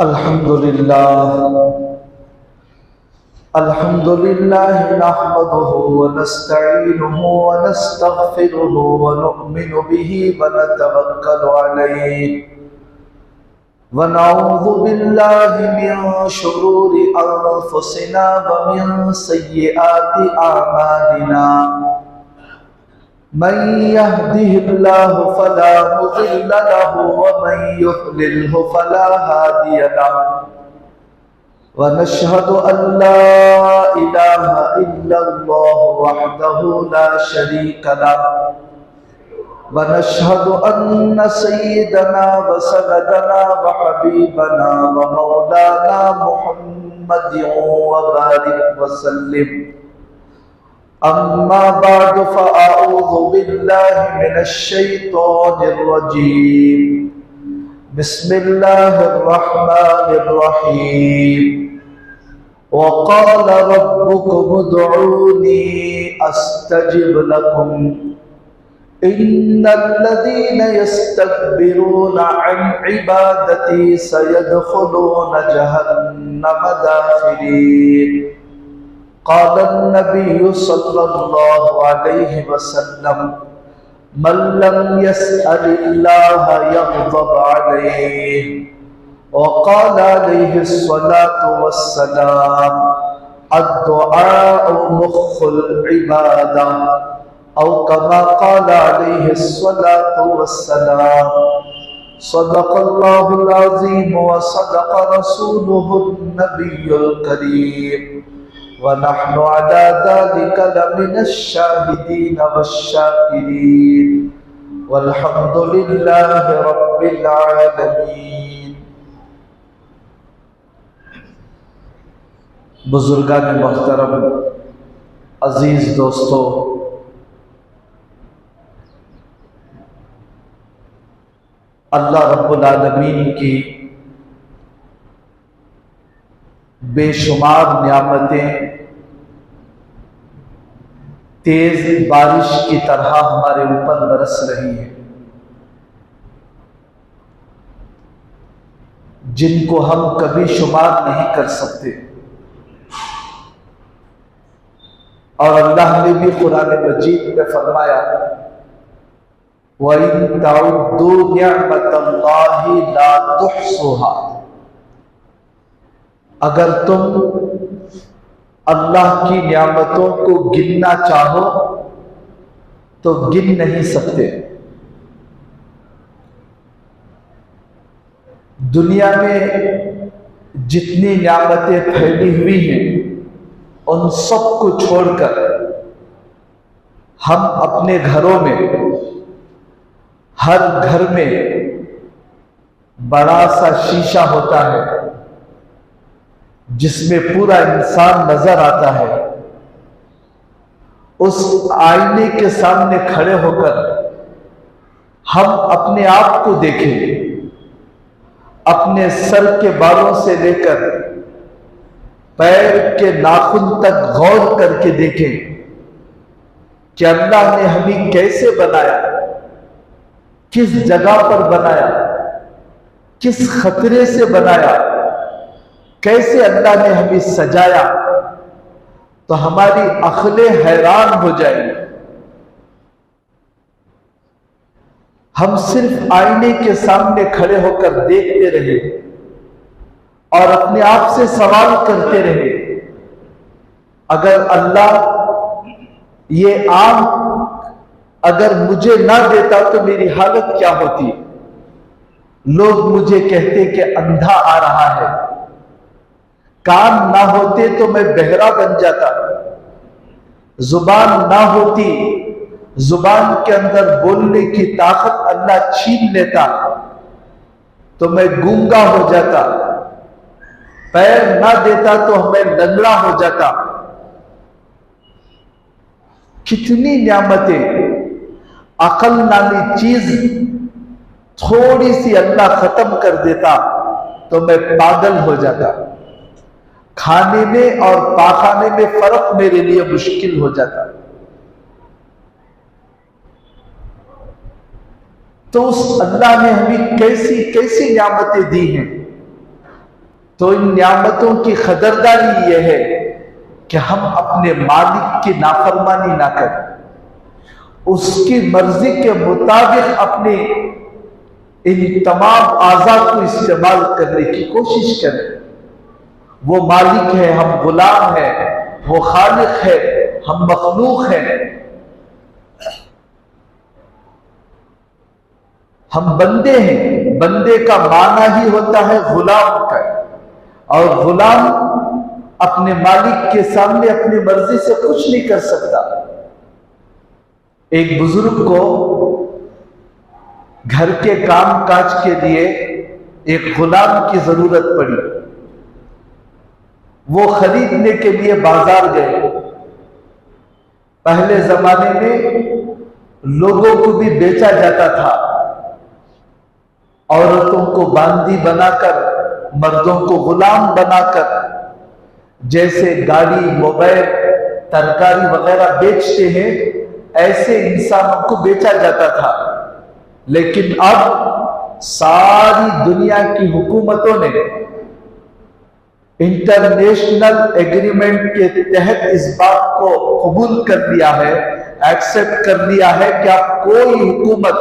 अल्हम्दुलिल्लाह नहमदुहु व नस्तईनुहु व नस्तगफिरुहु व नु'मिनु बिही व नतवक्कलु अलैहि व नऊज़ु बिल्लाहि मिन शुरूरि अनफुसिना व मिन सय्यिआति अमालिना मन यहदिहिल्लाहु फला मुज़िल्ल लहु व मन युज़लिल्हु फला हादिय लहु व नशहदु अल्ला इलाहा इल्लल्लाहु वहदहु ला शरीका लहु व नशहदु अन्न सय्यदना व सनदना व हबीबना व मौलाना मुहम्मदिन व बारिक व सल्लिम अम्मा बाद फ़अऊज़ु बिल्लाहि मिनश शैतानिर रजीम बिस्मिल्लाहिर रहमानिर रहीम वक़ाल रब्बुकुम उदऊनी अस्तजिब लकुम इन्नल्लज़ीना यस्तकबिरूना अन इबादती सयदखुलूना जहन्नम दाखिरीन क़ाल नबी सल्लल्लाहु अलैहि वसल्लम मन लम यसअलिल्लाह यग़ज़ब अलैहि व क़ाल अलैहि अस्सलातु वस्सलाम अद्दुआउ मुख़्खुल इबादा औ कमा क़ाल अलैहि अस्सलातु वस्सलाम सदक़ल्लाहुल अज़ीम व सदक़ रसूलुहुन नबियुल करीम व नहनु अला ज़ालिका लमिनश शाहिदीन वश्शाकिरीन वल्हम्दुलिल्लाहि रब्बिल आलमीन। बुजुर्गान मोहतरम, अजीज दोस्तों, अल्लाह रब्बुल आलमीन की बेशुमार नियामतें तेज बारिश की तरह हमारे ऊपर बरस रही है, जिनको हम कभी शुमार नहीं कर सकते। और अल्लाह ने भी कुरान मजीद में फरमाया व इन तउद्दू निअमतल्लाहि ला तुहसूहा, अगर तुम अल्लाह की नियामतों को गिनना चाहो तो गिन नहीं सकते। दुनिया में जितनी नियामतें फैली हुई हैं उन सब को छोड़कर हम अपने घरों में, हर घर में बड़ा सा शीशा होता है जिसमें पूरा इंसान नजर आता है। उस आईने के सामने खड़े होकर हम अपने आप को देखें, अपने सर के बालों से लेकर पैर के नाखून तक गौर करके देखें कि अल्लाह ने हमें कैसे बनाया, किस जगह पर बनाया, किस खतरे से बनाया, कैसे अल्लाह ने हमें सजाया, तो हमारी अक्लें हैरान हो जाएंगी। हम सिर्फ आईने के सामने खड़े होकर देखते रहे और अपने आप से सवाल करते रहे, अगर अल्लाह ये आंख अगर मुझे ना देता तो मेरी हालत क्या होती। लोग मुझे कहते कि अंधा आ रहा है, कान ना होते तो मैं बहरा बन जाता, जुबान ना होती, जुबान के अंदर बोलने की ताकत अल्लाह छीन लेता तो मैं गूंगा हो जाता, पैर ना देता तो मैं लंगड़ा हो जाता। कितनी नियामतें, अकल नामी चीज थोड़ी सी अल्लाह खत्म कर देता तो मैं पागल हो जाता। खाने में और पाखाने में फर्क मेरे लिए मुश्किल हो जाता। तो उस अल्लाह ने हमें कैसी कैसी नियामतें दी हैं। तो इन नियामतों की कदरदारी यह है कि हम अपने मालिक की नाफरमानी ना करें, उसकी मर्जी के मुताबिक अपने इन तमाम आज़ाद को इस्तेमाल करने की कोशिश करें। वो मालिक है, हम गुलाम हैं, वो खालिक है, हम मखलूक हैं, हम बंदे हैं। बंदे का माना ही होता है गुलाम का, और गुलाम अपने मालिक के सामने अपनी मर्जी से कुछ नहीं कर सकता। एक बुजुर्ग को घर के काम काज के लिए एक गुलाम की जरूरत पड़ी। वो खरीदने के लिए बाजार गए। पहले जमाने में लोगों को भी बेचा जाता था, औरतों को बांदी बनाकर, मर्दों को गुलाम बनाकर, जैसे गाड़ी, मोबाइल, तरकारी वगैरह बेचते हैं, ऐसे इंसानों को बेचा जाता था। लेकिन अब सारी दुनिया की हुकूमतों ने इंटरनेशनल एग्रीमेंट के तहत इस बात को कबूल कर लिया है, एक्सेप्ट कर लिया है कि अब कोई हुकूमत,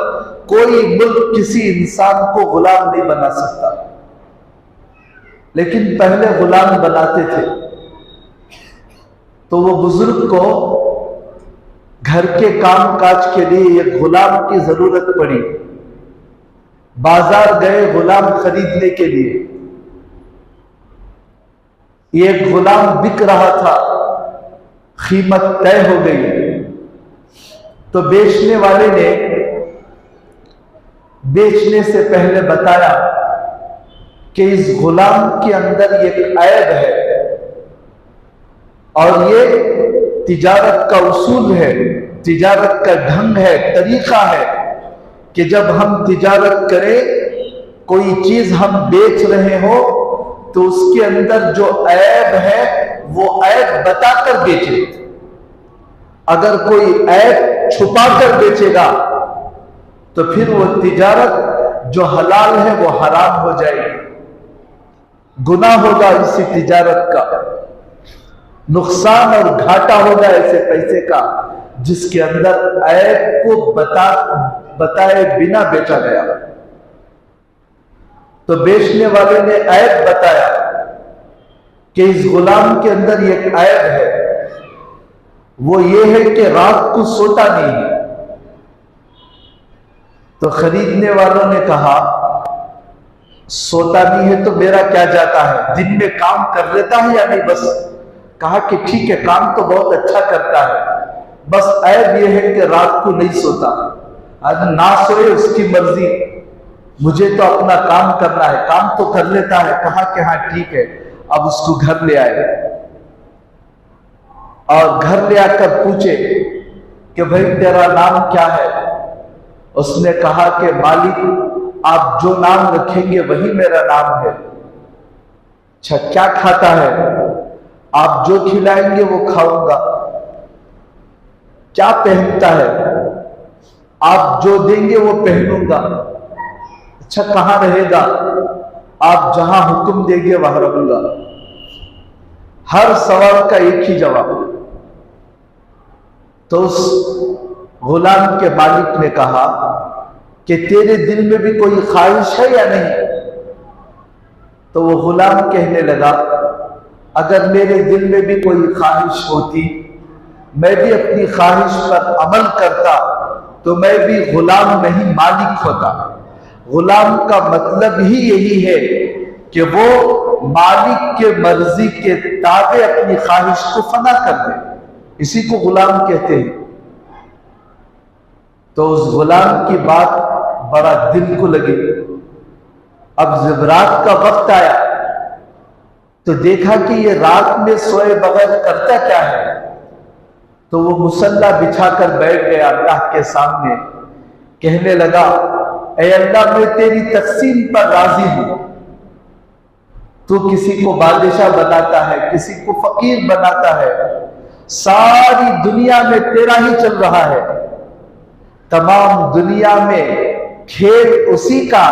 कोई मुल्क किसी इंसान को गुलाम नहीं बना सकता। लेकिन पहले गुलाम बनाते थे। तो वो बुजुर्ग को घर के काम काज के लिए एक गुलाम की जरूरत पड़ी। बाजार गए गुलाम खरीदने के लिए। एक गुलाम बिक रहा था, कीमत तय हो गई। तो बेचने वाले ने बेचने से पहले बताया कि इस गुलाम के अंदर एक ऐब है, और ये तिजारत का उसूल है, तिजारत का ढंग है, तरीका है कि जब हम तिजारत करें, कोई चीज हम बेच रहे हो, तो उसके अंदर जो ऐब है वो ऐब बताकर बेचे। अगर कोई ऐब छुपाकर बेचेगा तो फिर वो तिजारत जो हलाल है वो हराम हो जाएगी, गुनाह होगा इसी तिजारत का, नुकसान और घाटा होगा ऐसे पैसे का जिसके अंदर ऐब को बताए बिना बेचा गया। तो बेचने वाले ने ऐब बताया कि इस गुलाम के अंदर एक ऐब है, वो ये है कि रात को सोता नहीं है। तो खरीदने वालों ने कहा, सोता नहीं है तो मेरा क्या जाता है, दिन में काम कर लेता है या नहीं। बस कहा कि ठीक है, काम तो बहुत अच्छा करता है, बस ऐब ये है कि रात को नहीं सोता। आज ना सोए उसकी मर्जी, मुझे तो अपना काम करना है, काम तो कर लेता है। कहा कि हाँ ठीक है। अब उसको घर ले आए और घर ले आकर पूछे कि भाई तेरा नाम क्या है। उसने कहा कि मालिक आप जो नाम रखेंगे वही मेरा नाम है। अच्छा, क्या खाता है? आप जो खिलाएंगे वो खाऊंगा। क्या पहनता है? आप जो देंगे वो पहनूंगा। अच्छा, कहां रहेगा? आप जहां हुक्म देंगे वहां रहूंगा। हर सवाल का एक ही जवाब। तो उस गुलाम के मालिक ने कहा कि तेरे दिल में भी कोई ख्वाहिश है या नहीं? तो वो गुलाम कहने लगा, अगर मेरे दिल में भी कोई ख्वाहिश होती, मैं भी अपनी ख्वाहिश पर अमल करता, तो मैं भी गुलाम नहीं मालिक होता। गुलाम का मतलब ही यही है कि वो मालिक के मर्जी के ताबे अपनी ख्वाहिश को फना कर दे, इसी को गुलाम कहते हैं। तो उस गुलाम की बात बड़ा दिल को लगी। अब जब रात का वक्त आया तो देखा कि ये रात में सोए बगैर करता क्या है। तो वो मुसल्ला बिछाकर बैठ गया अल्लाह के सामने, कहने लगा, ऐ अल्लाह मैं तेरी तकसीम पर राजी हूं। तू किसी को बादशाह बनाता है, किसी को फकीर बनाता है, सारी दुनिया में तेरा ही चल रहा है। तमाम दुनिया में खेत उसी का,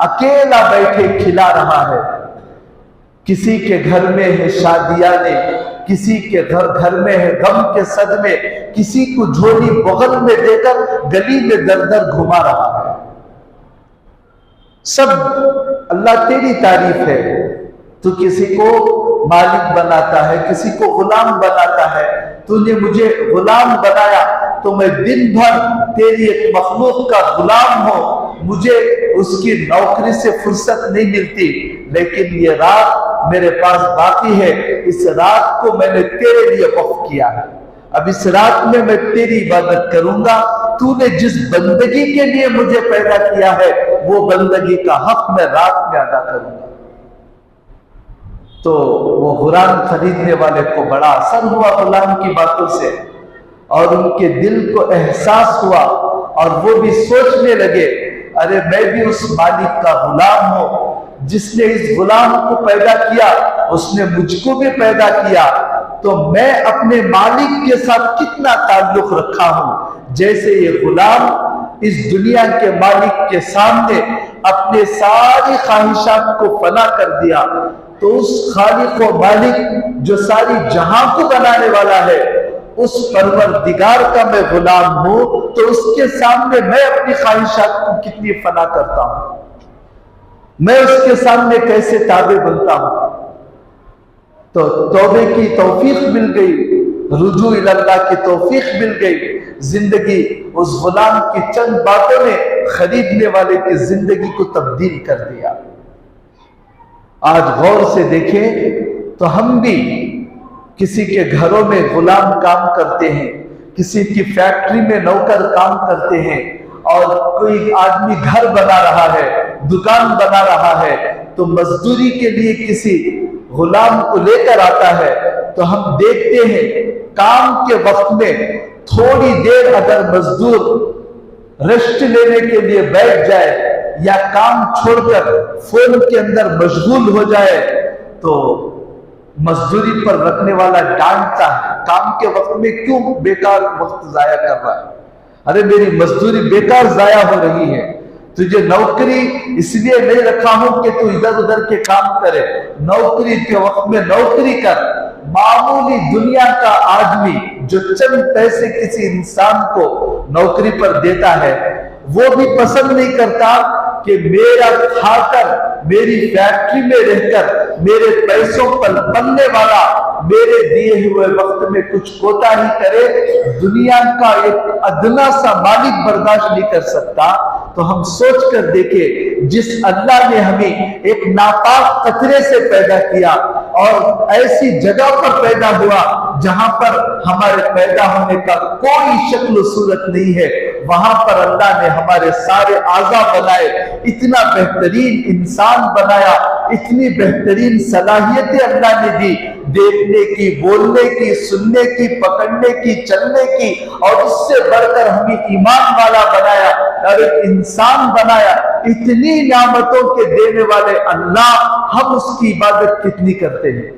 अकेला बैठे खिला रहा है। किसी के घर में है शादियां ने, किसी के घर में है गम के सदमे, किसी को झोली बगल में देकर गली में दर दर घुमा रहा है। सब अल्लाह तेरी तारीफ है। तू किसी को मालिक बनाता है, किसी को गुलाम बनाता है। तूने मुझे गुलाम बनाया तो मैं दिन भर तेरी एक मखलूक का गुलाम हूं, मुझे उसकी नौकरी से फुर्सत नहीं मिलती, लेकिन ये रात मेरे पास बाकी है, इस रात को मैंने तेरे लिए वक्फ किया है। अब इस रात में मैं तेरी इबादत करूंगा। तूने जिस बंदगी के लिए मुझे पैदा किया है वो बंदगी का हक मैं रात में अदा करूंगा। तो वो गुलाम खरीदने वाले को बड़ा असर हुआ गुलाम की बातों से, और उनके दिल को एहसास हुआ और वो भी सोचने लगे, अरे मैं भी उस मालिक का गुलाम हूं, जिसने इस गुलाम को पैदा किया उसने मुझको भी पैदा किया, तो मैं अपने मालिक के साथ कितना ताल्लुक रखा हूं। जैसे ये गुलाम इस दुनिया के मालिक के सामने अपने सारी ख्वाहिशात को फना कर दिया, तो उस खालिक व मालिक जो सारी जहां को बनाने वाला है, उस परवरदिगार का मैं गुलाम हूं, तो उसके सामने मैं अपनी ख्वाहिशात को कितनी फना करता हूं, मैं उसके सामने कैसे ताबे बनता हूं। तो तौबे की तौफीक मिल गई, रुजू इल्लाह की तौफीक मिल गई। जिंदगी उस गुलाम की चंद बातों ने खरीदने वाले की जिंदगी को तब्दील कर दिया। आज गौर से देखें तो हम भी किसी के घरों में गुलाम काम करते हैं, किसी की फैक्ट्री में नौकर काम करते हैं, और कोई आदमी घर बना रहा है, दुकान बना रहा है, तो मजदूरी के लिए किसी गुलाम को लेकर आता है, तो हम देखते हैं काम के वक्त में थोड़ी देर अगर मजदूर रेस्ट लेने के लिए बैठ जाए या काम छोड़कर फोन के अंदर मशगूल हो जाए, तो मजदूरी पर रखने वाला डांटता है, काम के वक्त में क्यों बेकार वक्त जाया कर रहा है। अरे मेरी मजदूरी बेकार जाया हो रही है, तुझे नौकरी इसलिए नहीं रखा हूं कि तू इधर उधर के काम करे, नौकरी के वक्त में नौकरी कर। मामूली दुनिया का आदमी जो चंद पैसे किसी इंसान को नौकरी पर देता है, वो भी पसंद नहीं करता कि मेरा खाकर, मेरी फैक्ट्री में रहकर मेरे पैसों पर पलने वाला मेरे दिए हुए वक्त में कुछ कोताही करे। दुनिया का एक अदना सा मालिक बर्दाश्त नहीं कर सकता। तो हम सोच कर देखें, जिस अल्लाह ने हमें एक नापाक कतरे से पैदा किया और ऐसी जगह पर पैदा हुआ जहां पर हमारे पैदा होने का कोई शक्ल सूरत नहीं है, वहां पर अल्लाह ने हमारे सारे आज़ा बनाए, इतना बेहतरीन इंसान बनाया, इतनी बेहतरीन सलाहियतें अल्लाह ने दी, देखने की, बोलने की, सुनने की, पकड़ने की, चलने की, और उससे बढ़कर हमें ईमान वाला बनाया और एक इंसान बनाया। इतनी नियामतों के देने वाले अल्लाह, हम उसकी इबादत कितनी करते हैं,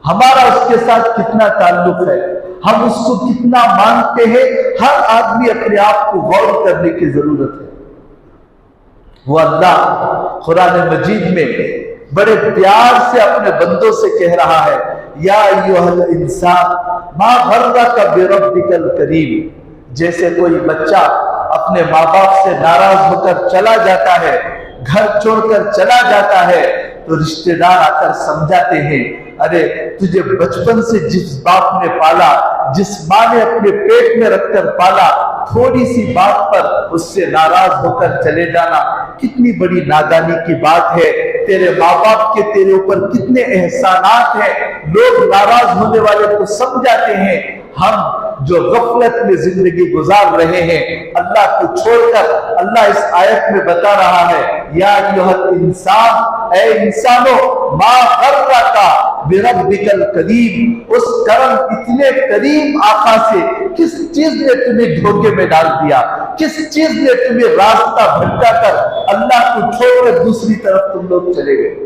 हमारा उसके साथ कितना ताल्लुक है, हम उसको कितना मानते हैं। हर आदमी अपने आप को गौर करने की जरूरत है। वो अल्लाह कुरान मजीद में बड़े प्यार से अपने बंदों से कह रहा है, या अय्युहल इंसान मा गर्रका बिरब्बिकल करीम। जैसे कोई बच्चा अपने माँ बाप से नाराज होकर चला जाता है, घर छोड़कर चला जाता है, तो रिश्तेदार आकर समझाते हैं, अरे तुझे बचपन से जिस बाप ने पाला, जिस माँ ने अपने पेट में रखकर पाला, थोड़ी सी बात पर उससे नाराज होकर चले जाना कितनी बड़ी नादानी की बात है। तेरे माँ बाप के तेरे ऊपर कितने एहसानात हैं। लोग नाराज होने वाले को समझाते हैं, हम जो गफलत में जिंदगी गुजार रहे हैं अल्लाह को छोड़कर। अल्लाह इस आयत में बता रहा है, या अय्युहल इंसान, ए इंसानो, मा गर्रका बिरब्बिकल करीम। उस करम, इतने करीम आका से किस चीज ने तुम्हें धोखे में डाल दिया, किस चीज ने तुम्हें रास्ता भटका कर अल्लाह को छोड़कर दूसरी तरफ तुम लोग चले गए।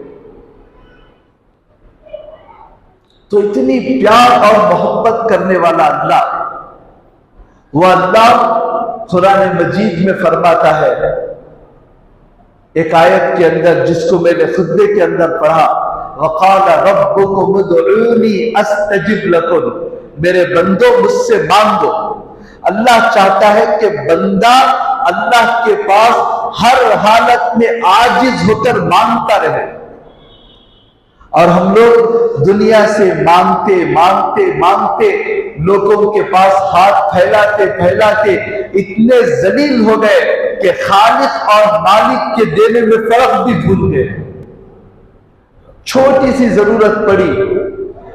तो इतनी प्यार और मोहब्बत करने वाला अल्लाह, वो अल्लाह कुरान मजीद में फरमाता है एक आयत के अंदर, जिसको मैंने खुतबे के अंदर पढ़ा, वक़ाल रब्बुकुम उदऊनी अस्तजिब लकुम, मेरे बंदो मुझसे मांगो। अल्लाह चाहता है कि बंदा अल्लाह के पास हर हालत में आजिज होकर मांगता रहे। और हम लोग दुनिया से मांगते मांगते मांगते लोगों के पास हाथ फैलाते फैलाते इतने जलील हो गए कि खालिक और मालिक के देने में फर्क भी भूल गए। छोटी सी जरूरत पड़ी,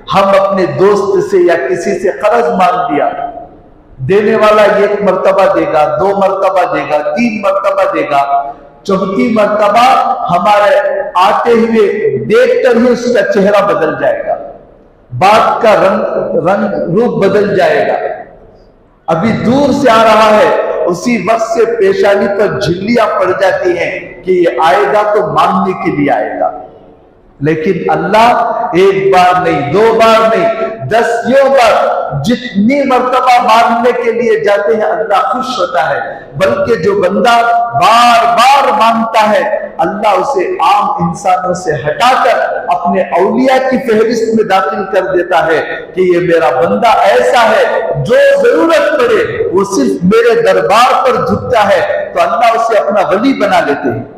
हम अपने दोस्त से या किसी से कर्ज मांग लिया, देने वाला 1 मर्तबा देगा, 2 मर्तबा देगा, 3 मर्तबा देगा, 4थी मर्तबा हमारे आते हुए देखकर ही उसका चेहरा बदल जाएगा, बात का रंग रूप बदल जाएगा। अभी दूर से आ रहा है, उसी वक्त से पेशानी पर झिल्लियां पड़ जाती हैं कि ये आएगा तो मांगने के लिए आएगा। लेकिन अल्लाह 1 बार नहीं, 2 बार नहीं, 10 बार, जितनी मर्तबा मांगने के लिए जाते हैं अल्लाह खुश होता है। बल्कि जो बंदा बार बार मांगता है, अल्लाह उसे आम इंसानों से हटाकर अपने औलिया की फहरिस्त में दाखिल कर देता है कि ये मेरा बंदा ऐसा है जो जरूरत पड़े वो सिर्फ मेरे दरबार पर झुकता है, तो अल्लाह उसे अपना वली बना लेते हैं।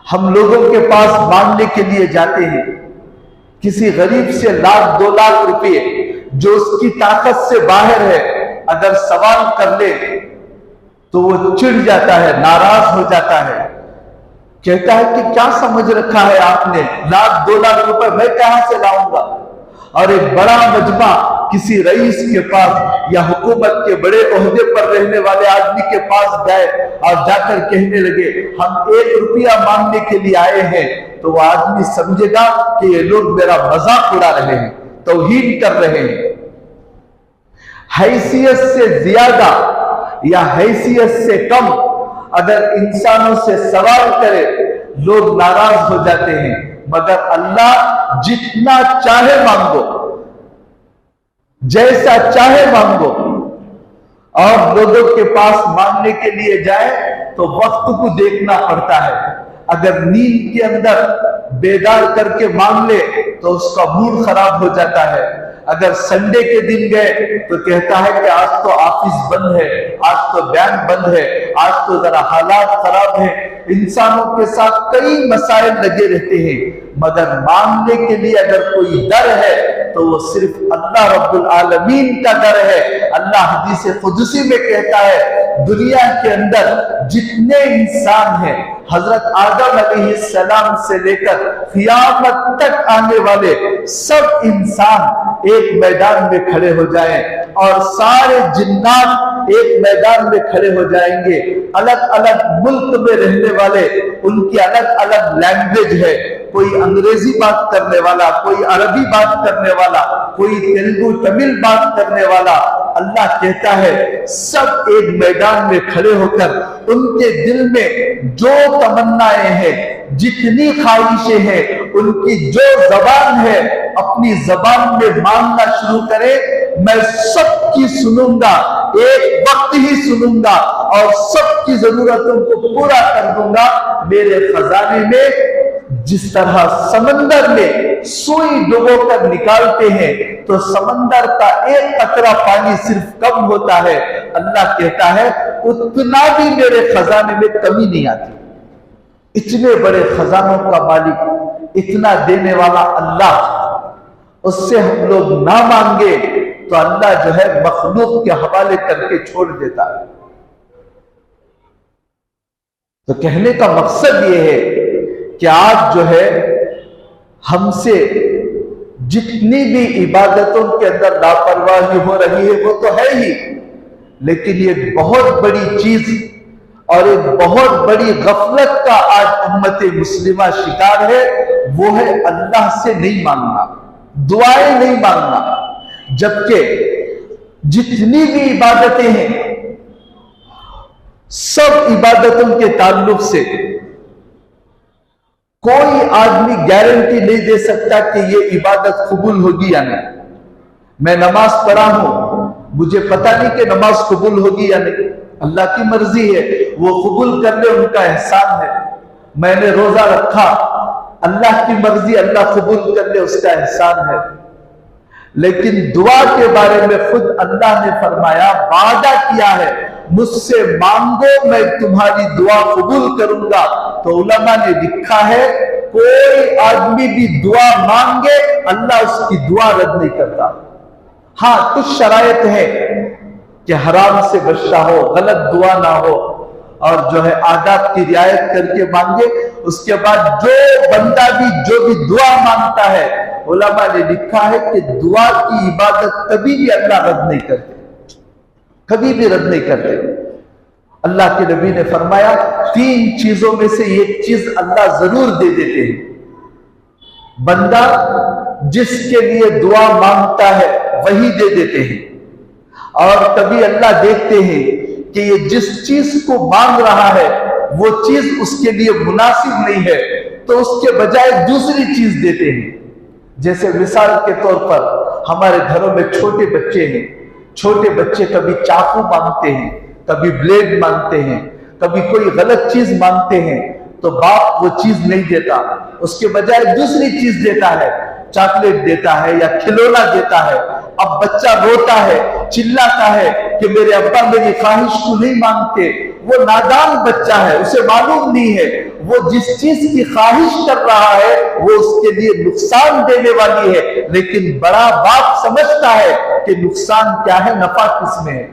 हम लोगों के पास मांगने के लिए जाते हैं, किसी गरीब से 1,00,000-2 लाख रुपए जो उसकी ताकत से बाहर है, अगर सवाल कर ले तो वो चिढ़ जाता है, नाराज हो जाता है, कहता है कि क्या समझ रखा है आपने, 1,00,000-2 लाख रुपए मैं कहां से लाऊंगा। और एक बड़ा मजमा किसी रईस के पास या हुकूमत के बड़े ओहदे पर रहने वाले आदमी के पास गए और जाकर कहने लगे हम 1 रुपया मांगने के लिए आए हैं, तो वह आदमी समझेगा कि ये लोग मेरा मजाक उड़ा रहे हैं, तौहीन कर रहे हैं। हैसियत से ज्यादा या हैसियत से कम अगर इंसानों से सवाल करे लोग नाराज हो जाते हैं, मगर अल्लाह जितना चाहे मांगो, जैसा चाहे मांगो। और लोगों के पास मांगने के लिए जाए तो वक्त को देखना पड़ता है। अगर नींद के अंदर बेदार करके मांग ले तो उसका मूड खराब हो जाता है। अगर संडे के दिन गए तो कहता है कि आज तो ऑफिस बंद है, आज तो बैंक बंद है, आज तो जरा हालात खराब है। इंसानों के साथ कई मसाइल लगे रहते हैं, मगर मांगने के लिए अगर कोई डर है तो वो सिर्फ अल्लाह रब्बुल आलमीन का डर है। अल्लाह हदीस कुदसी में कहता है दुनिया के अंदर जितने इंसान हैं, हजरत आदम अलैहिस्सलाम से लेकर क़यामत तक आने वाले सब इंसान एक मैदान में खड़े हो जाएं और सारे जिन्नात एक मैदान में खड़े हो जाएंगे। अलग अलग मुल्क में रहने वाले, उनकी अलग अलग लैंग्वेज है, कोई अंग्रेजी बात करने वाला, कोई अरबी बात करने वाला, कोई तेलुगु तमिल बात करने वाला। अल्लाह कहता है सब एक मैदान में खड़े होकर उनके दिल में जो तमन्नाएं हैं, जितनी ख्वाहिशें हैं, उनकी जो जबान है अपनी जबान में मांगना शुरू करे। मैं सबकी सुनूंगा, एक वक्त ही सुनूंगा और सबकी जरूरतों को पूरा कर दूंगा। मेरे खजाने में जिस तरह समंदर में सुई डुबो कर निकालते हैं तो समंदर का एक कतरा पानी सिर्फ कम होता है, अल्लाह कहता है उतना भी मेरे खजाने में कमी नहीं आती। इतने बड़े खजानों का मालिक, इतना देने वाला अल्लाह, उससे हम लोग ना मांगे तो अल्लाह जो है मखलूक के हवाले करके छोड़ देता है। तो कहने का मकसद ये है कि आज जो है हमसे जितनी भी इबादतों के अंदर लापरवाही हो रही है वो तो है ही, लेकिन ये बहुत बड़ी चीज और एक बहुत बड़ी गफलत का आज उम्मत मुस्लिमा शिकार है, वो है अल्लाह से नहीं मांगना, दुआएं नहीं मांगना। जबकि जितनी भी इबादतें हैं सब इबादतों के ताल्लुक से कोई आदमी गारंटी नहीं दे सकता कि ये इबादत कबूल होगी या नहीं। मैं नमाज पढ़ा हूं, मुझे पता नहीं कि नमाज कबूल होगी या नहीं, अल्लाह की मर्जी है, वो कबूल कर ले, उनका एहसान है। मैंने रोजा रखा, अल्लाह की मर्जी, अल्लाह कबूल कर ले, उसका एहसान है। लेकिन दुआ के बारे में खुद अल्लाह ने फरमाया, वादा किया है, मुझसे मांगो मैं तुम्हारी दुआ कबूल करूंगा। तो उलमा ने लिखा है, कोई आदमी भी दुआ मांगे अल्लाह उसकी दुआ रद्द नहीं करता। हाँ, कुछ शरायत है कि हराम से बचना हो, गलत दुआ ना हो, और जो है आदाब की रियायत करके मांगे। उसके बाद जो बंदा भी जो भी दुआ मांगता है, उलमा ने लिखा है कि दुआ की इबादत कभी भी अल्लाह रद्द नहीं करते, कभी भी रद्द नहीं करते। अल्लाह के नबी ने फरमाया, 3 चीजों में से एक चीज अल्लाह जरूर दे देते हैं। बंदा जिसके लिए दुआ मांगता है वही दे देते हैं, और कभी अल्लाह देखते हैं कि ये जिस चीज को मांग रहा है वो चीज उसके लिए मुनासिब नहीं है, तो उसके बजाय दूसरी चीज देते हैं। जैसे मिसाल के तौर पर हमारे घरों में छोटे बच्चे हैं, छोटे बच्चे कभी चाकू मांगते हैं, कभी ब्लेड मांगते हैं, कभी कोई गलत चीज मांगते हैं, तो बाप वो चीज नहीं देता, उसके बजाय दूसरी चीज देता है, चॉकलेट देता है या खिलौना देता है। अब बच्चा रोता है, चिल्लाता है कि मेरे अब्बा मेरी ख्वाहिश को नहीं मांगते। वो नादान बच्चा है, उसे मालूम नहीं है वो जिस चीज की ख्वाहिश कर रहा है वो उसके लिए नुकसान देने वाली है, लेकिन बड़ा बाप समझता है कि नुकसान क्या है, नफा किसमें है।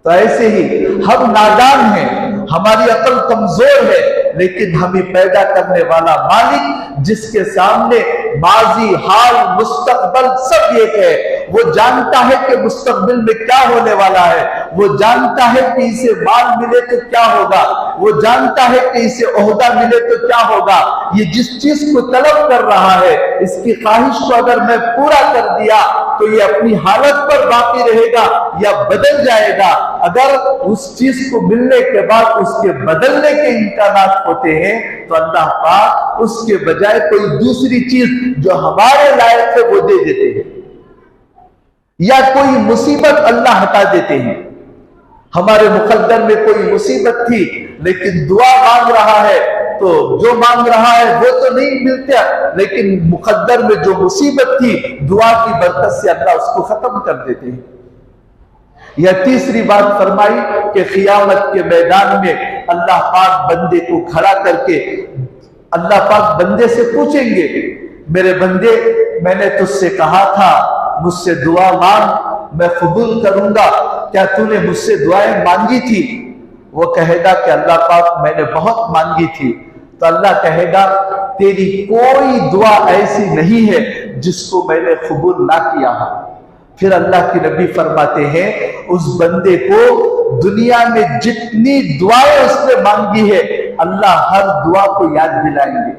तो ऐसे ही हम नादान हैं, हमारी अकल कमजोर है, लेकिन हमें पैदा करने वाला मालिक जिसके सामने माजी, हाल, मुस्तकबल सब एक है, वो जानता है कि मुस्तकबिल में क्या होने वाला है, वो जानता है कि इसे माल मिले तो क्या होगा, वो जानता है कि इसे ओहदा मिले तो क्या होगा। ये जिस चीज को तलब कर रहा है, इसकी ख्वाहिश को अगर मैं पूरा कर दिया तो ये अपनी हालत पर बाकी रहेगा या बदल जाएगा। अगर उस चीज को मिलने के बाद उसके बदलने के इम्कानात होते हैं तो अल्लाह पाक उसके बजाय कोई दूसरी चीज जो हमारे लायक है वो दे देते हैं, या कोई मुसीबत अल्लाह हटा देते हैं। हमारे मुकद्दर में कोई मुसीबत थी लेकिन दुआ मांग रहा है, तो जो मांग रहा है वो तो नहीं मिलता, लेकिन मुकद्दर में जो मुसीबत थी दुआ की बरकत से अल्लाह उसको खत्म कर देते हैं। यह तीसरी बात फरमाई कि क़ियामत के मैदान में अल्लाह पाक बंदे को खड़ा करके अल्लाह पाक बंदे से पूछेंगे, मेरे बंदे मैंने तुझसे कहा था मुझसे दुआ मांग, मैं कबूल करूंगा, क्या तूने मुझसे दुआएं मांगी थी? वो कहेगा कि अल्लाह पाक मैंने बहुत मांगी थी। तो अल्लाह कहेगा तेरी कोई दुआ ऐसी नहीं है जिसको मैंने कबूल ना किया हो। फिर अल्लाह के नबी फरमाते हैं उस बंदे को दुनिया में जितनी दुआएं उसने मांगी है अल्लाह हर दुआ को याद दिलाएंगे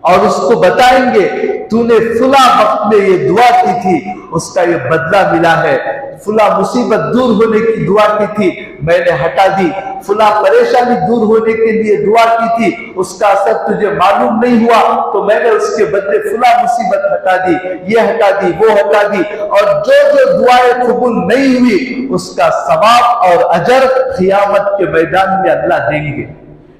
और उसको बताएंगे तूने फुला वक्त में ये दुआ की थी, उसका ये बदला मिला है। फुला मुसीबत दूर होने की दुआ की थी, मैंने हटा दी। फुला परेशानी दूर होने के लिए दुआ की थी, उसका असर तुझे मालूम नहीं हुआ तो मैंने उसके बदले फुला मुसीबत हटा दी, ये हटा दी, वो हटा दी। और जो जो दुआएं कबूल नहीं हुई उसका सवाब और अजर क़ियामत के मैदान में अल्लाह देंगे।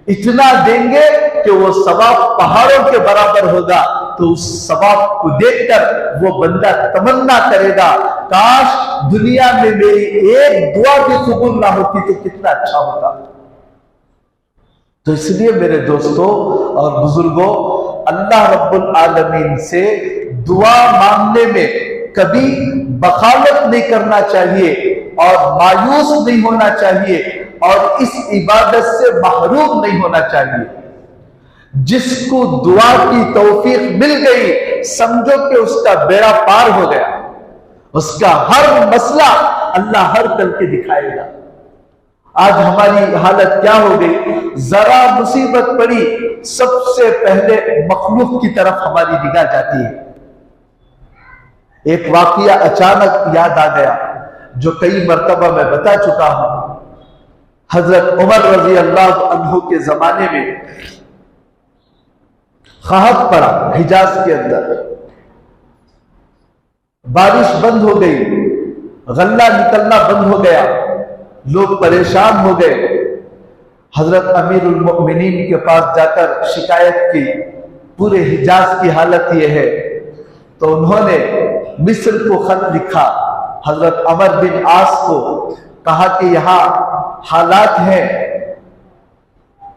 इतना देंगे कि वो सवाब पहाड़ों के बराबर होगा। तो उस सवाब को देखकर वो बंदा तमन्ना करेगा काश दुनिया में मेरी एक दुआ भी कबूल ना होती तो कितना अच्छा होता। तो इसलिए मेरे दोस्तों और बुजुर्गों, अल्लाह रब्बुल आलमीन से दुआ मांगने में कभी बखालत नहीं करना चाहिए और मायूस नहीं होना चाहिए और इस इबादत से महरूम नहीं होना चाहिए। जिसको दुआ की तौफीक मिल गई समझो कि उसका बेड़ा पार हो गया, उसका हर मसला अल्लाह हल करके दिखाएगा। आज हमारी हालत क्या हो गई, जरा मुसीबत पड़ी सबसे पहले मखलूक की तरफ हमारी निगाह जाती है। एक वाकया अचानक याद आ गया जो कई मर्तबा मैं बता चुका हूं। हजरत उमर रजी अल्लाह अन्हु के जमाने में खहफ पड़ा हिजाज के अंदर, बारिश बंद हो गई, गल्ला निकलना बंद हो गया, लोग परेशान हो गए। हजरत अमीरुल मोमिनीन के पास जाकर शिकायत की पूरे हिजाज की हालत यह है। तो उन्होंने मिस्र को खत लिखा, हजरत अमर बिन आस को कहा कि यहां हालात हैं,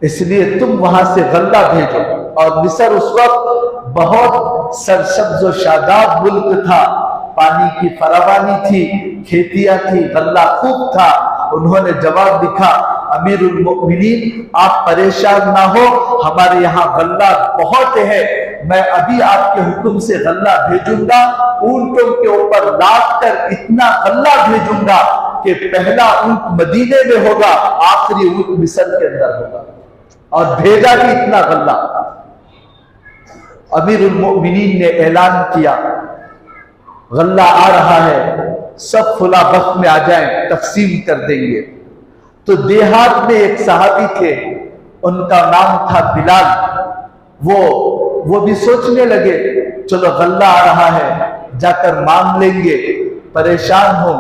इसलिए तुम वहां से गल्ला भेजो। और मिस्र उस वक्त बहुत सरसब्ज और शादाब मुल्क था, पानी की फरावानी थी, खेतियां थी, गल्ला खूब था। उन्होंने जवाब लिखा, अमीरुल मोमिनीन आप परेशान ना हो, हमारे यहाँ गल्ला बहुत है, मैं अभी आपके हुक्म से गल्ला भेजूंगा, ऊंटों के ऊपर लाद कर इतना गल्ला भेजूंगा कि पहला ऊंट मदीने में होगा, आखिरी ऊंट मिस्र के अंदर होगा। और भेजा भी इतना गल्ला। अमीरुल मोमिनीन ने ऐलान किया, गल्ला आ रहा है, सब खुला वक्त में आ जाएं, तकसीम कर देंगे। तो देहात में एक सहाबी थे, उनका नाम था बिलाल। वो भी सोचने लगे, चलो गल्ला आ रहा है, जाकर मांग लेंगे, परेशान हो।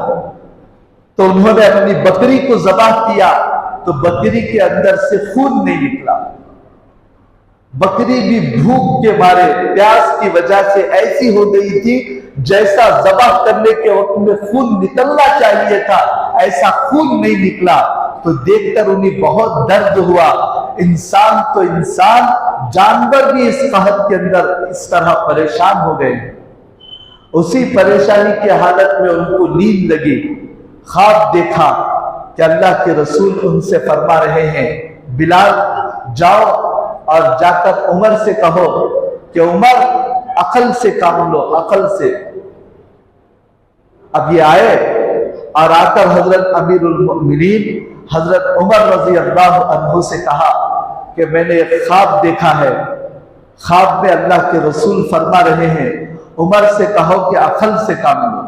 तो उन्होंने अपनी बकरी को ज़बाह किया, तो बकरी के अंदर से खून नहीं निकला। बकरी भी भूख के मारे, प्यास की वजह से ऐसी हो गई थी जैसा ज़बाह करने के वक्त में खून निकलना चाहिए था, ऐसा खून नहीं निकला। तो देखकर उन्हें बहुत दर्द हुआ। इंसान तो इंसान, जानवर भी इस कहत के अंदर इस तरह परेशान हो गए। उसी परेशानी की हालत में उनको नींद लगी, ख्वाब देखा कि अल्लाह के रसूल उनसे फरमा रहे हैं, बिलाल जाओ और जाकर उमर से कहो कि उमर अकल से काम लो, अकल से। अब ये आए और आकर हजरत अमीरुल मोमिनीन हजरत उमर रजी अल्लाह अन्हु से कहा कि मैंने एक ख्वाब देखा है, ख्वाब में अल्लाह के रसूल फरमा रहे हैं, उमर से कहो कि अकल से काम लो।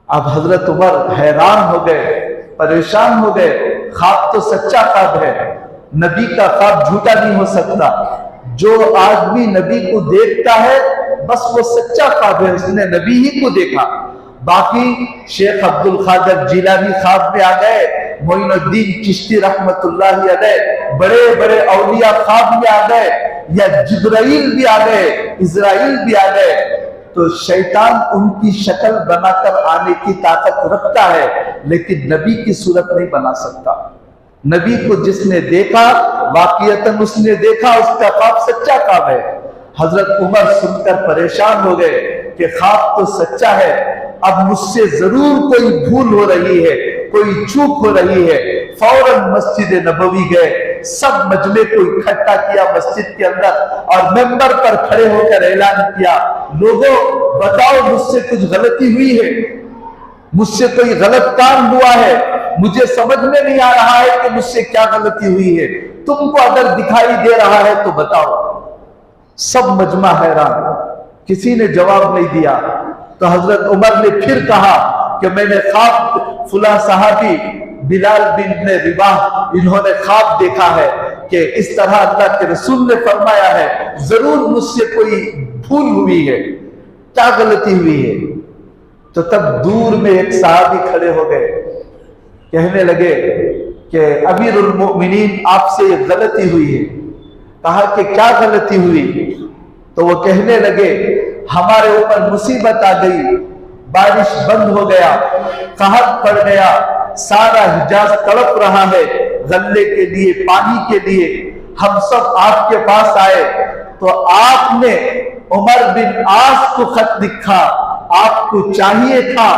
अब हजरत उमर हैरान हो गए, परेशान हो गए। ख्वाब तो सच्चा ख्वाब है, नबी का ख्वाब झूठा नहीं हो सकता। जो आदमी नबी को देखता है बस वो सच्चा ख्वाब है, उसने नबी ही को देखा। बाकी शेख अब्दुल कादिर जिलानी ख्वाब में आ गए, मोइनुद्दीन चिश्ती रहमतुल्लाहि अलैह, बड़े बड़े औलिया ख्वाब में आ गए, या जिब्राइल भी आ गए, इजराइल भी आ गए। तो शैतान उनकी शक्ल बनाकर आने की ताकत रखता है, लेकिन नबी की सूरत नहीं बना सकता। नबी को जिसने देखा, वाकईतन उसने देखा, उसका ख्वाब सच्चा ख्वाब है। हजरत उमर सुनकर परेशान हो गए कि ख्वाब तो सच्चा है, अब मुझसे जरूर कोई भूल हो रही है, कोई चूक हो रही है। फौरन मस्जिद नबवी गए, सब मजमे को इकट्ठा किया मस्जिद के अंदर और मेंबर पर खड़े होकर ऐलान किया, लोगों बताओ मुझसे कुछ गलती हुई है, मुझसे कोई गलत काम हुआ है, मुझे समझ में नहीं आ रहा है कि मुझसे क्या गलती हुई है, तुमको अगर दिखाई दे रहा है तो बताओ। सब मजमा हैरान, किसी ने जवाब नहीं दिया। तो हजरत उमर ने फिर कहा कि मैंने ख्वाब, फुला साहबी बिलाल बिन रिबाह, इन्होंने ख्वाब देखा है कि इस तरह अल्लाह के रसूल ने फरमाया है, जरूर मुझसे कोई भूल हुई है, क्या गलती हुई है। तो तब दूर में एक साहबी खड़े हो गए, कहने लगे कि अमीरुल मोमिनीन आपसे ये गलती हुई है। कहा कि क्या गलती हुई। तो वो कहने लगे, हमारे ऊपर मुसीबत आ गई, बारिश बंद हो गया, कहत पड़ गया, सारा हिजाज तड़प रहा है गल्ले के लिए, पानी के लिए। हम सब आपके पास आए तो आपने उमर बिन आस को खत लिखा। आपको चाहिए था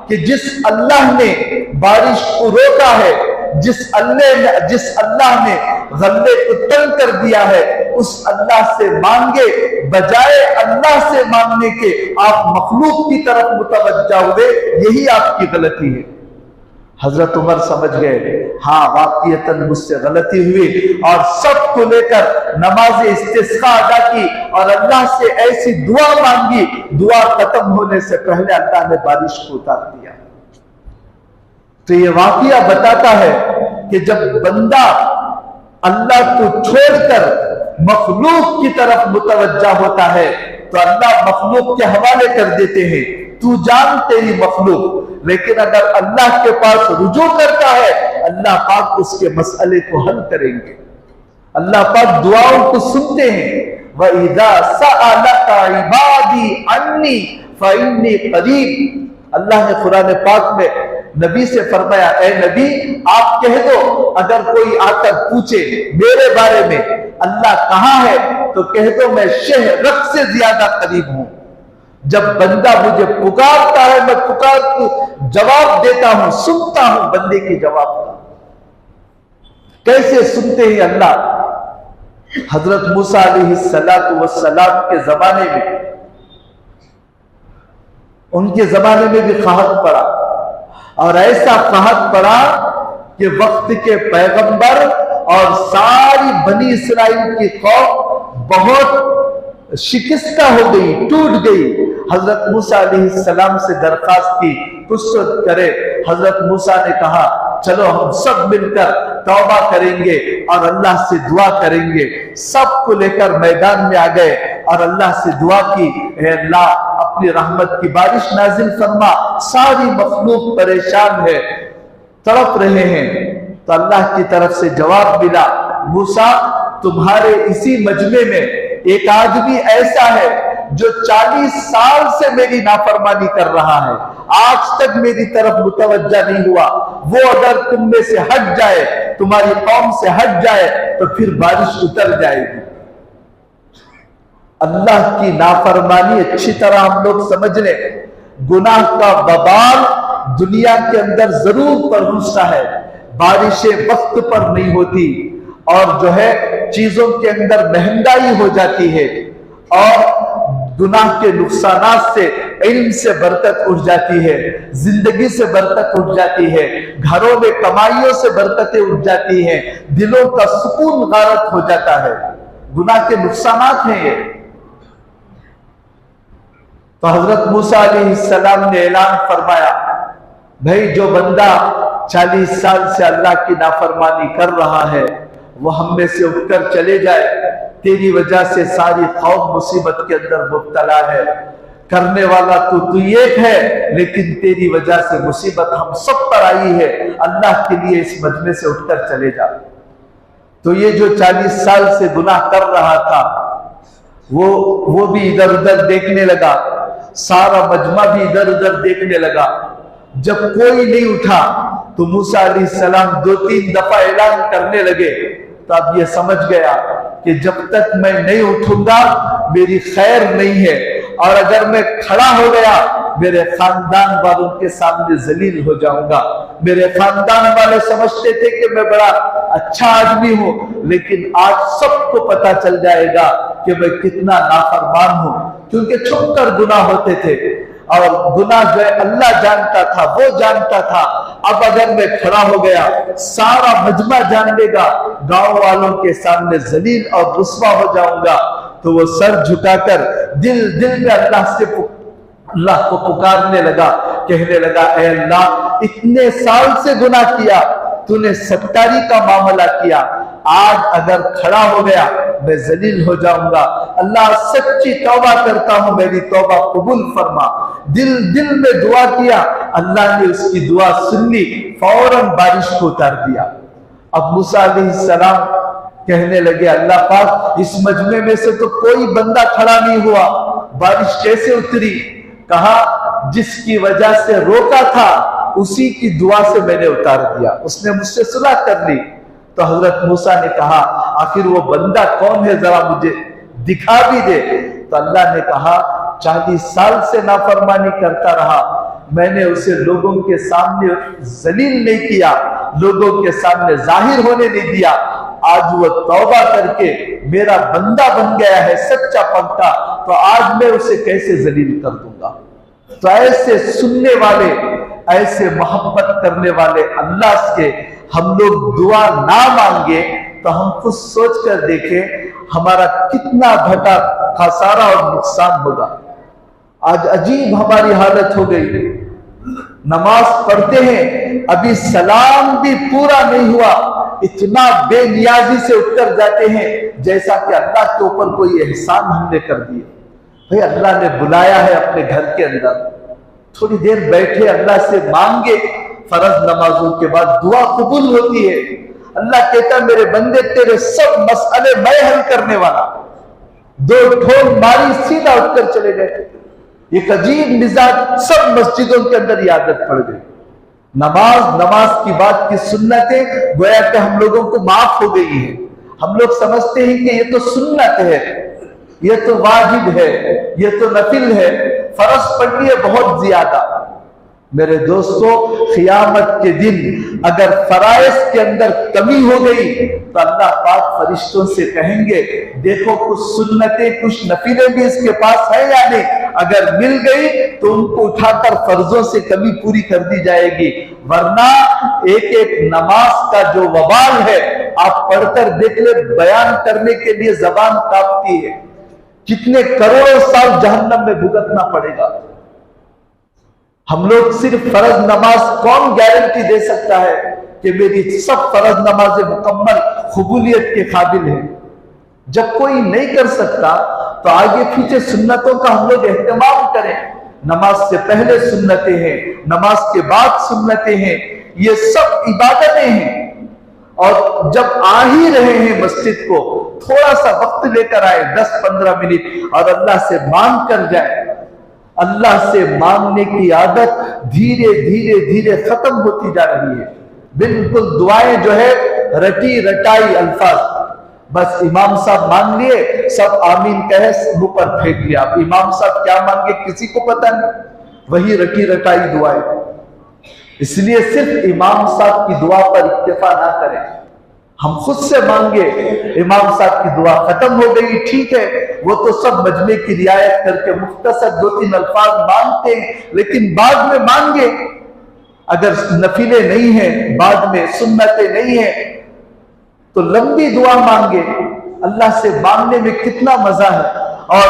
कि जिस अल्लाह ने बारिश को रोका है, जिस अल्लाह ने गल्ले को तंग कर दिया है, उस अल्लाह से मांगे, बजाय अल्लाह से मांगने के आप मखलूक की तरफ मुतवज्जा हुए, यही आपकी गलती है। हजरत उमर समझ गए, हाँ वाकईतन मुझसे गलती हुई, और सबको लेकर नमाज इस्तिस्का अदा की और अल्लाह से ऐसी दुआ मांगी, दुआ खत्म होने से पहले अल्लाह ने बारिश को उतार दिया। तो ये वाकया बताता है कि जब बंदा अल्लाह को छोड़कर मखलूक की तरफ मुतवज्जा होता है तो अल्लाह मखलूक के हवाले कर देते हैं, तू जान तेरी मखलूक। लेकिन अगर अल्लाह के पास रुजू करता है, अल्लाह पाक उसके मसले को हल करेंगे। अल्लाह पाक दुआओं को सुनते हैं। वइज़ा सअलका इबादी अन्नी फइन्नी करीब। अल्लाह ने कुरान पाक में नबी से फरमाया, ए नबी आप कह दो, अगर कोई आकर पूछे मेरे बारे में अल्लाह कहाँ है, तो कह दो मैं शहरक से ज्यादा करीब हूं। जब बंदा मुझे पुकारता है, मैं पुकार को जवाब देता हूं, सुनता हूं बंदे की जवाब का। कैसे सुनते हैं अल्लाह? हजरत मूसा अलैहिस्सलातु वस्सलाम के जमाने में, उनके जमाने में भी कहत पड़ा, और ऐसा कहत पड़ा कि वक्त के पैगंबर और सारी बनी इस्राइल की कौम बहुत शिकस्ता हो गई, टूट गई। हजरत मूसा अलैहिस्सलाम से दरखास्त की कुछ करे। हजरत मूसा ने कहा चलो हम सब मिलकर तौबा करेंगे और अल्लाह से दुआ करेंगे। सबको लेकर मैदान में आ गए और अल्लाह से दुआ की, अल्लाह अपनी रहमत की बारिश नाजिल फरमा, सारी मखलूक परेशान है, तड़प रहे हैं। तो अल्लाह की तरफ से जवाब मिला, मूसा तुम्हारे इसी मजमे में एक आदमी ऐसा है जो 40 साल से मेरी नाफरमानी कर रहा है, आज तक मेरी तरफ मुतवज्जा नहीं हुआ। वो अगर तुम में से हट जाए, तुम्हारी कौम से हट जाए, तो फिर बारिश उतर जाएगी। अल्लाह की नाफरमानी अच्छी तरह हम लोग समझ लें। गुनाह का बबाल दुनिया के अंदर जरूर पहुंचता है, बारिशें वक्त पर नहीं होती, और जो है चीजों के अंदर महंगाई हो जाती है, और गुनाह के नुकसानात से इल्म से बरकत उठ जाती है, जिंदगी से बरकत उठ जाती है, घरों में कमाइयों से बरकतें उठ जाती हैं, दिलों का सुकून गारत हो जाता है। गुनाह के नुकसानात हैं ये। तो हजरत मूसा अलैहिस्सलाम ने ऐलान फरमाया, भाई जो बंदा 40 साल से अल्लाह की नाफरमानी कर रहा है, वो हम में से उठकर चले जाए। तेरी वजह से सारी कौम मुसीबत के अंदर मुब्तला है, करने वाला तू एक है, लेकिन तेरी वजह से मुसीबत हम सब पर आई है। अल्लाह के लिए इस मजमे से उठकर चले जा। तो ये जो 40 साल से गुनाह कर रहा था, वो भी इधर उधर देखने लगा, सारा मजमा भी इधर उधर देखने लगा। जब कोई नहीं उठा तो मूसा अलैहिस्सलाम 2-3 दफा ऐलान करने लगे। तो अब ये समझ गया कि जब तक मैं नहीं उठूंगा मेरी खैर नहीं है, और अगर मैं खड़ा हो गया मेरे खानदान वालों के सामने जलील हो जाऊंगा। मेरे खानदान वाले समझते थे कि मैं बड़ा अच्छा आदमी हूं, लेकिन आज सबको पता चल जाएगा कि मैं कितना नाफरमान हूं, क्योंकि छुप कर गुनाह होते थे, और गुनाह जो है अल्लाह जानता था, वो जानता था। अब अगर मैं खड़ा हो गया सारा मजमा जान लेगा, गांव वालों के सामने जलील और रुस्वा हो जाऊंगा। तो वो सर झुकाकर दिल में अल्लाह को पुकारने लगा, कहने लगा, ऐ अल्लाह इतने साल से गुनाह किया, तूने सत्तारी का मामला किया, आज अगर खड़ा हो गया मैं जलील हो जाऊंगा। अल्लाह सच्ची तौबा करता हूं, मेरी तौबा कबूल फरमा। दिल में दुआ किया, अल्लाह ने उसकी दुआ सुन ली, फौरन बारिश को उतार दिया। अब मूसा अलैहिस्सलाम कहने लगे, अल्लाह पाक इस मजमे में से तो कोई बंदा खड़ा नहीं हुआ, बारिश कैसे उतरी? कहा जिसकी वजह से रोका था उसी की दुआ से मैंने उतार दिया, उसने मुझसे सुलह कर ली। तो हजरत मूसा ने कहा, आखिर वो बंदा कौन है, जरा मुझे दिखा भी दे। तो अल्लाह ने कहा, 40 साल से नाफरमानी करता रहा, मैंने उसे लोगों के सामने जलील नहीं किया, लोगों के सामने जाहिर होने नहीं दिया। आज वो तौबा करके मेरा बंदा बन गया है, सच्चा पक्का, तो आज मैं उसे कैसे जलील कर दूंगा। तो ऐसे सुनने वाले, ऐसे मोहब्बत करने वाले अल्लाह से हम लोग दुआ ना मांगे तो हम खुद सोच कर देखें हमारा कितना घटा खसारा और नुकसान होगा। आज अजीब हमारी हालत हो गई, नमाज पढ़ते हैं अभी सलाम भी पूरा नहीं हुआ, इतना बेनियाजी से उठकर जाते हैं जैसा कि अल्लाह के ऊपर कोई एहसान हमने कर दिया। भाई अल्लाह ने बुलाया है अपने घर के अंदर, थोड़ी देर बैठे अल्लाह से मांगे। फर्ज नमाजों के बाद दुआ कबूल होती है। अल्लाह कहता मेरे बंदे तेरे सब मसले मैं हल करने वाला। दो ठोल मारी, सीधा उठकर चले गए। एक अजीब मिजाज सब मस्जिदों के अंदर ये आदत पड़ गई। नमाज की बात की सुन्नतें गोया कि हम लोगों को माफ हो गई है। हम लोग समझते हैं कि ये तो सुन्नत है, ये तो वाजिब है, ये तो नफिल है, फर्ज पढ़ लिए बहुत ज्यादा। मेरे दोस्तों, क़ियामत के दिन अगर फराइज के अंदर कमी हो गई तो अल्लाह पाक फरिश्तों से कहेंगे, देखो कुछ सुन्नतें कुछ नफिलें भी इसके पास है या नहीं, अगर मिल गई तो उनको उठाकर फर्जों से कमी पूरी कर दी जाएगी, वरना एक एक नमाज का जो वबाल है आप पढ़कर देख ले, बयान करने के लिए जबान कांपती है। कितने करोड़ों साल जहन्नम में भुगतना पड़ेगा। हम लोग सिर्फ फर्ज नमाज, कौन गारंटी दे सकता है कि मेरी सब फर्ज नमाजें मुकम्मल कबूलियत के काबिल है? जब कोई नहीं कर सकता तो आगे पीछे सुन्नतों का हम लोग एहतमाम करें। नमाज से पहले सुन्नतें हैं, नमाज के बाद सुन्नतें हैं, ये सब इबादतें हैं। और जब आ ही रहे हैं मस्जिद को, थोड़ा सा वक्त लेकर आए, 10-15 मिनट, और अल्लाह से मांग कर जाए। अल्लाह से मांगने की आदत धीरे धीरे धीरे खत्म होती जा रही है। बिल्कुल दुआएं जो है रटी रटाई अल्फाज, बस इमाम साहब मांग लिए, सब आमीन कहे, मुंह पर फेंक लिया। अब इमाम साहब क्या मांगे किसी को पता नहीं, वही रटी रटाई दुआएं। इसलिए सिर्फ इमाम साहब की दुआ पर इक्तिफा ना करें, हम खुद से मांगे। इमाम साहब की दुआ खत्म हो गई, ठीक है, वो तो सब मजमे की रियायत करके मुख्तसर 2-3 अल्फाज मांगते हैं, लेकिन बाद में मांगे। अगर नफिले नहीं है, बाद में सुन्नतें नहीं है, तो लंबी दुआ मांगे। अल्लाह से मांगने में कितना मजा है। और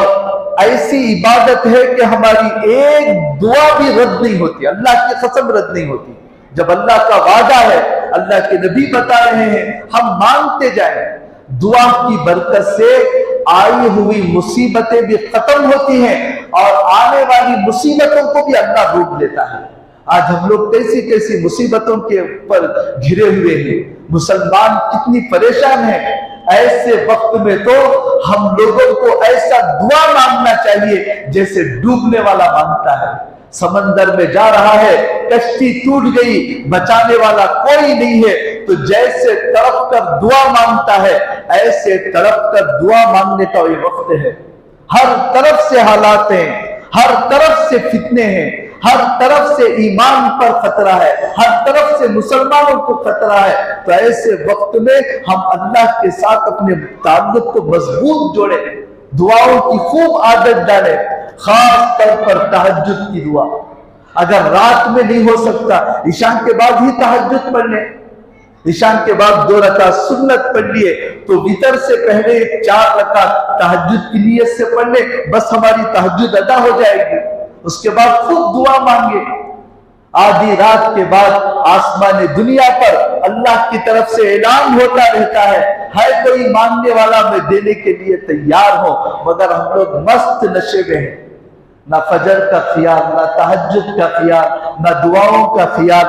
ऐसी इबादत है कि हमारी एक दुआ भी रद्द नहीं होती, अल्लाह की कसम रद्द नहीं होती। जब अल्लाह का वादा है, अल्लाह के नबी बता रहे हैं, हम मांगते जाएं। दुआ की बरकत से आई हुई मुसीबतें भी खत्म होती हैं और आने वाली मुसीबतों को भी अल्लाह रोक लेता है। आज हम लोग कैसी कैसी मुसीबतों के ऊपर घिरे हुए हैं, मुसलमान कितनी परेशान है। ऐसे वक्त में तो हम लोगों को ऐसा दुआ मांगना चाहिए जैसे डूबने वाला मांगता है। समंदर में जा रहा है, कश्ती टूट गई, बचाने वाला कोई नहीं है, तो जैसे तड़प कर दुआ मांगता है, ऐसे तड़प कर दुआ मांगने का ये वक्त है। हर तरफ से हालात हैं, हर तरफ से फितने हैं, हर तरफ से ईमान पर खतरा है, हर तरफ से मुसलमानों को खतरा है। तो ऐसे वक्त में हम अल्लाह के साथ अपने ताल्लुक को मजबूत जोड़े, दुआओं की खूब आदत डालें, खास तौर पर तहज्जुद की दुआ। अगर रात में नहीं हो सकता, ईशान के बाद ही तहज्जुद पढ़ लें। ईशान के बाद 2 रकात सुन्नत पढ़ लिए, तो वितर से पहले 4 रकात तहज्जुद की नियत से पढ़ ले, बस हमारी तहज्जुद अदा हो जाएगी। उसके बाद खूब दुआ मांगे। आधी रात के बाद आसमान दुनिया पर अल्लाह की तरफ से ऐलान होता रहता है कोई मांगने वाला, मैं देने के लिए तैयार हूं। मगर हम लोग मस्त नशे में हैं, ना फजर का ख्याल, ना तहज्जुद का ख्याल, ना दुआओं का ख्याल,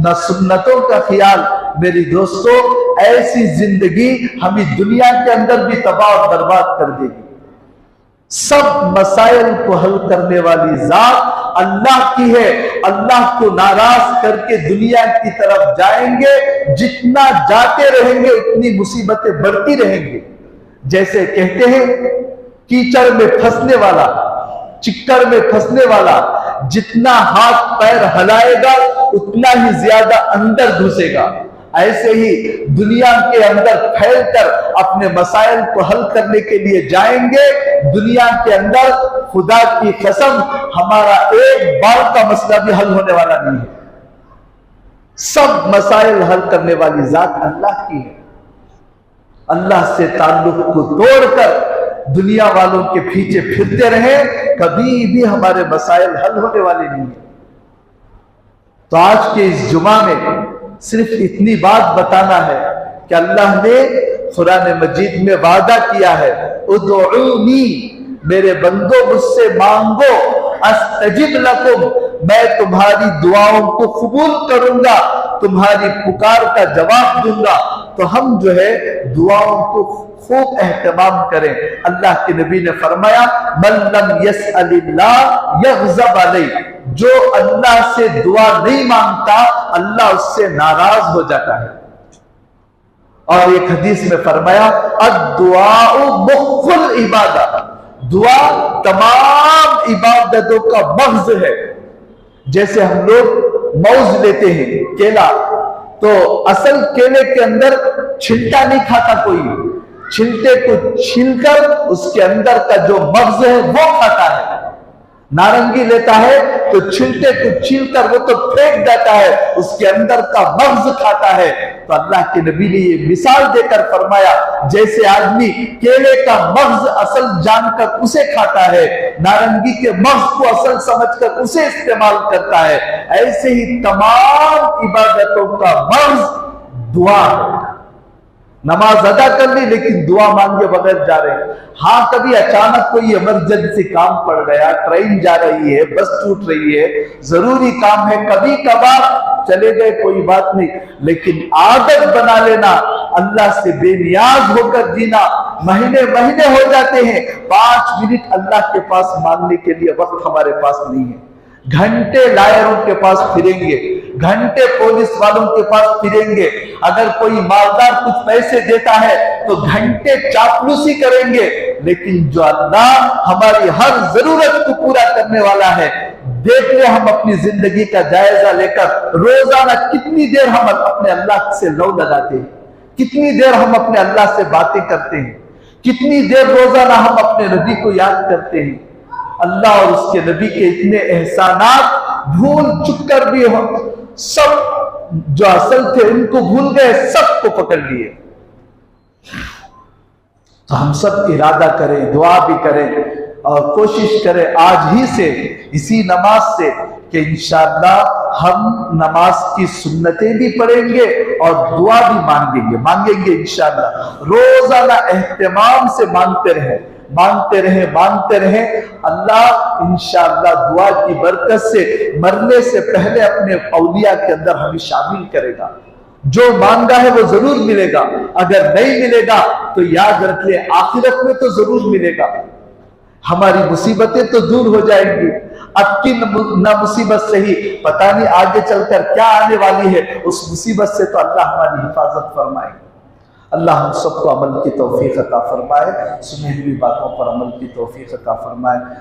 ना सुन्नतों का ख्याल। मेरी दोस्तों, ऐसी जिंदगी हमें दुनिया के अंदर भी तबाह और बर्बाद कर देगी। सब मसाइल को हल करने वाली जात अल्लाह की है। अल्लाह को नाराज करके दुनिया की तरफ जाएंगे, जितना जाते रहेंगे उतनी मुसीबतें बढ़ती रहेंगी। जैसे कहते हैं, कीचड़ में फंसने वाला, चिक्कर में फंसने वाला जितना हाथ पैर हिलाएगा उतना ही ज्यादा अंदर घुसेगा। ऐसे ही दुनिया के अंदर फैलकर अपने मसाइल को हल करने के लिए जाएंगे। दुनिया के अंदर खुदा की कसम हमारा एक बार का मसला भी हल होने वाला नहीं है। सब मसाइल हल करने वाली जात अल्लाह की है। अल्लाह से ताल्लुक को तोड़कर दुनिया वालों के पीछे फिरते रहे, कभी भी हमारे मसाइल हल होने वाले नहीं है। तो आज के इस जुमा में सिर्फ इतनी बात बताना है कि अल्लाह ने कुरान मजीद में वादा किया है, उदउनी, मेरे बंदो मुझसे मांगो, अस्तजिब लकुम, मैं तुम्हारी दुआओं को कबूल करूंगा, तुम्हारी पुकार का जवाब दूंगा। तो हम जो है दुआओं को खूब एहतमाम करें। अल्लाह के नबी ने फरमाया, मन लम यसअलिल्लाह यग़ज़ब अलैहि, जो अल्लाह से दुआ नहीं मांगता अल्लाह उससे नाराज हो जाता है। और एक हदीस में फरमाया, अद्दुआउ मुख्फुल इबादत, दुआ तमाम इबादतों का मग़ज़ है। जैसे हम लोग मौज लेते हैं केला, तो असल केले के अंदर छिलका नहीं खाता कोई, छिलके को छीलकर उसके अंदर का जो मग़ज़ है वो खाता है। नारंगी लेता है तो छिलके को छीलकर वो तो फेंक देता है, उसके अंदर का मग़ज़ खाता है। तो अल्लाह के नबी ने ये मिसाल देकर फरमाया, जैसे आदमी केले का मग़ज़ असल जानकर उसे खाता है, नारंगी के मग़ज़ को असल समझकर उसे इस्तेमाल करता है, ऐसे ही तमाम इबादतों का मग़ज़ दुआ है। नमाज अदा कर ली लेकिन दुआ मांगे बगैर जा रहे हैं। हाँ, कभी अचानक कोई इमरजेंसी काम पड़ गया, ट्रेन जा रही है, बस छूट रही है, जरूरी काम है, कभी कभार चले गए, कोई बात नहीं। लेकिन आदत बना लेना, अल्लाह से बेनियाज होकर जीना, महीने महीने हो जाते हैं, 5 मिनट अल्लाह के पास मांगने के लिए वक्त हमारे पास नहीं है। घंटे लायरों के पास फिरेंगे, घंटे पुलिस वालों के पास फिरेंगे, अगर कोई मालदार कुछ पैसे देता है तो घंटे चापलूसी करेंगे। लेकिन जो अल्लाह हमारी हर जरूरत को पूरा करने वाला है, देख ले हम अपनी जिंदगी का जायजा लेकर रोजाना कितनी देर हम अपने अल्लाह से लौ लगाते हैं, कितनी देर हम अपने अल्लाह से बातें करते हैं, कितनी देर रोजाना हम अपने नबी को याद करते हैं। अल्लाह और उसके नबी के इतने एहसानात भूल चुक कर भी हम सब जो असल थे उनको भूल गए, सबको पकड़ लिए। तो हम सब इरादा करें, दुआ भी करें और कोशिश करें आज ही से, इसी नमाज से, कि इंशाअल्लाह हम नमाज की सुन्नतें भी पढ़ेंगे और दुआ भी मांगेंगे इंशाअल्लाह। रोजाना एहतमाम से मांगते रहे। अल्लाह इंशाअल्लाह दुआ की बरकत से मरने से पहले अपने औलिया के अंदर हमें शामिल करेगा। जो मांगा है वो जरूर मिलेगा, अगर नहीं मिलेगा तो याद रख ले आखिरत में तो जरूर मिलेगा। हमारी मुसीबतें तो दूर हो जाएंगी, अब की न मुसीबत से ही पता नहीं आगे चलकर क्या आने वाली है, उस मुसीबत से तो अल्लाह हमारी हिफाजत फरमाए। अल्लाह हम सबको अमल की तौफीक अता फरमाए, सुनी हुई बातों पर अमल की तौफीक अता फरमाए।